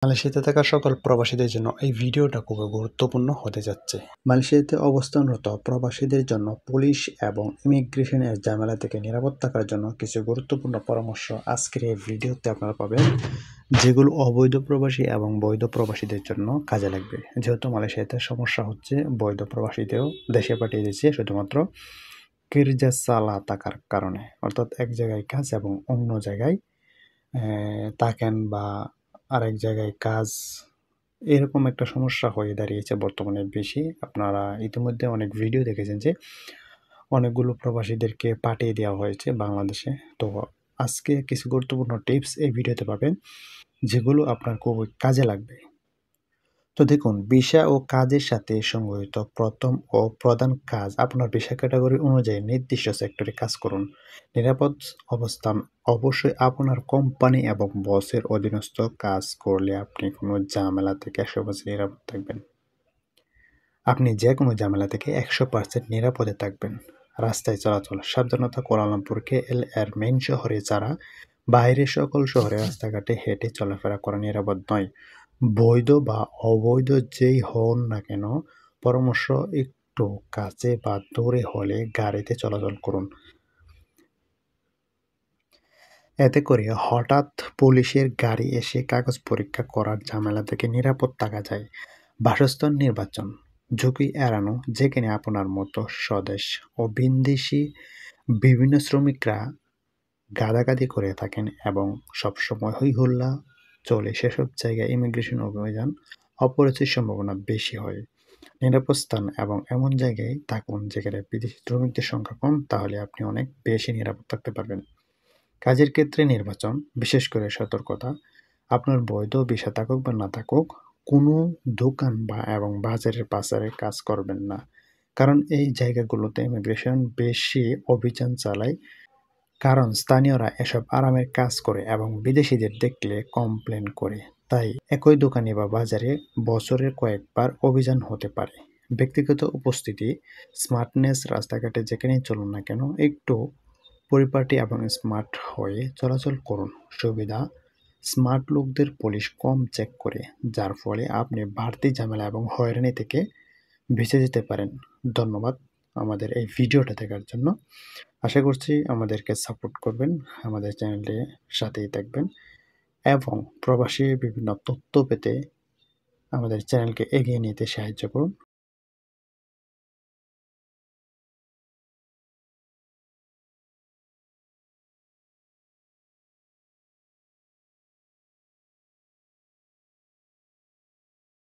মালয়েশিয়াতে থাকা সকল প্রবাসীদের জন্য এই ভিডিওটা খুবই গুরুত্বপূর্ণ হতে যাচ্ছে। মালয়েশিয়াতে অবস্থানরত প্রবাসীদের জন্য পুলিশ এবং ইমিগ্রেশনের ঝামেলা থেকে নিরাপদ থাকার জন্য কিছু গুরুত্বপূর্ণ পরামর্শ আজকের এই ভিডিওতে আপনারা পাবেন, যেগুলো অবৈধ প্রবাসী এবং বৈধ প্রবাসীদের জন্য কাজে লাগবে। যেহেতু মালয়েশিয়াতে সমস্যা হচ্ছে, বৈধ প্রবাসীদেরও দেশে পাঠিয়ে দিচ্ছে শুধুমাত্র কিরজা সালা থাকার কারণে, অর্থাৎ এক জায়গায় কাজ এবং অন্য জায়গায় থাকেন বা আরেক জায়গায় কাজ, এরকম একটা সমস্যা হয়ে দাঁড়িয়েছে বর্তমানে বেশি। আপনারা ইতিমধ্যে অনেক ভিডিও দেখেছেন যে অনেকগুলো প্রবাসীদেরকে পাঠিয়ে দেওয়া হয়েছে বাংলাদেশে। তো আজকে কিছু গুরুত্বপূর্ণ টিপস এই ভিডিওতে পাবেন, যেগুলো আপনার খুবই কাজে লাগবে। তো দেখুন, ভিসা ও কাজের সাথে সংগঠিত প্রথম ও প্রধান কাজ, আপনার ভিসা ক্যাটাগরি অনুযায়ী নির্দিষ্ট সেক্টরে কাজ করুন। নিরাপদ অবস্থান, অবশ্যই আপনার কোম্পানি এবং বসের অধীনস্থ কাজ করলে আপনি কোনো ঝামেলা থেকে 100% নিরাপদ থাকবেন। আপনি যে কোনো ঝামেলা থেকে 100% নিরাপদে থাকবেন। রাস্তায় চলাচল সাবধানতা, কুয়ালালামপুর KL এর মেইন শহরে ছাড়া বাইরের সকল শহরে রাস্তাঘাটে হেঁটে চলাফেরা করা নিরাপদ নয়। বৈধ বা অবৈধ যেই হন না কেন, পরামর্শ একটু কাছে বা দূরে হলে গাড়িতে চলাচল করুন। এতে করে হঠাৎ পুলিশের গাড়ি এসে কাগজ পরীক্ষা করার ঝামেলা থেকে নিরাপদ থাকা যায়। বাসস্থান নির্বাচন, ঝুঁকি এড়ানো, যেখানে আপনার মতো স্বদেশ ও ভিনদেশি বিভিন্ন শ্রমিকরা গাদাগাদি করে থাকেন এবং সবসময় হই হল্লা চলে, সেসব জায়গায় ইমিগ্রেশন অভিযান অপরাধের সম্ভাবনা বেশি হয়। নিরাপদ স্থান এবং এমন জায়গায় থাকুন যেখানে বিদেশি শ্রমিকদের সংখ্যা কম, তাহলে আপনি অনেক বেশি নিরাপদ থাকতে পারবেন। কাজের ক্ষেত্রে নির্বাচন, বিশেষ করে সতর্কতা, আপনার বৈধ ভিসা থাকুক বা না থাকুক, কোনো দোকান বা এবং বাজারের পাশারে কাজ করবেন না, কারণ এই জায়গাগুলোতে ইমিগ্রেশন বেশি অভিযান চালায়, কারণ স্থানীয়রা এসব আরামের কাজ করে এবং বিদেশিদের দেখলে কমপ্লেন করে। তাই একই দোকানে বা বাজারে বছরে কয়েকবার অভিযান হতে পারে। ব্যক্তিগত উপস্থিতি, স্মার্টনেস, রাস্তাঘাটে যেখানেই চলুন না কেন একটু পরিপাটি এবং স্মার্ট হয়ে চলাচল করুন। সুবিধা, স্মার্ট লোকদের পুলিশ কম চেক করে, যার ফলে আপনি বাড়তি ঝামেলা এবং হয়রানি থেকে বেঁচে যেতে পারেন। ধন্যবাদ আমাদের এই ভিডিওটা দেখার জন্য। আশা করছি আমাদেরকে সাপোর্ট করবেন, আমাদের চ্যানেলের সাথেই থাকবেন এবং প্রবাসী বিভিন্ন তথ্য পেতে আমাদের চ্যানেলকে এগিয়ে নিতে সাহায্য করুন।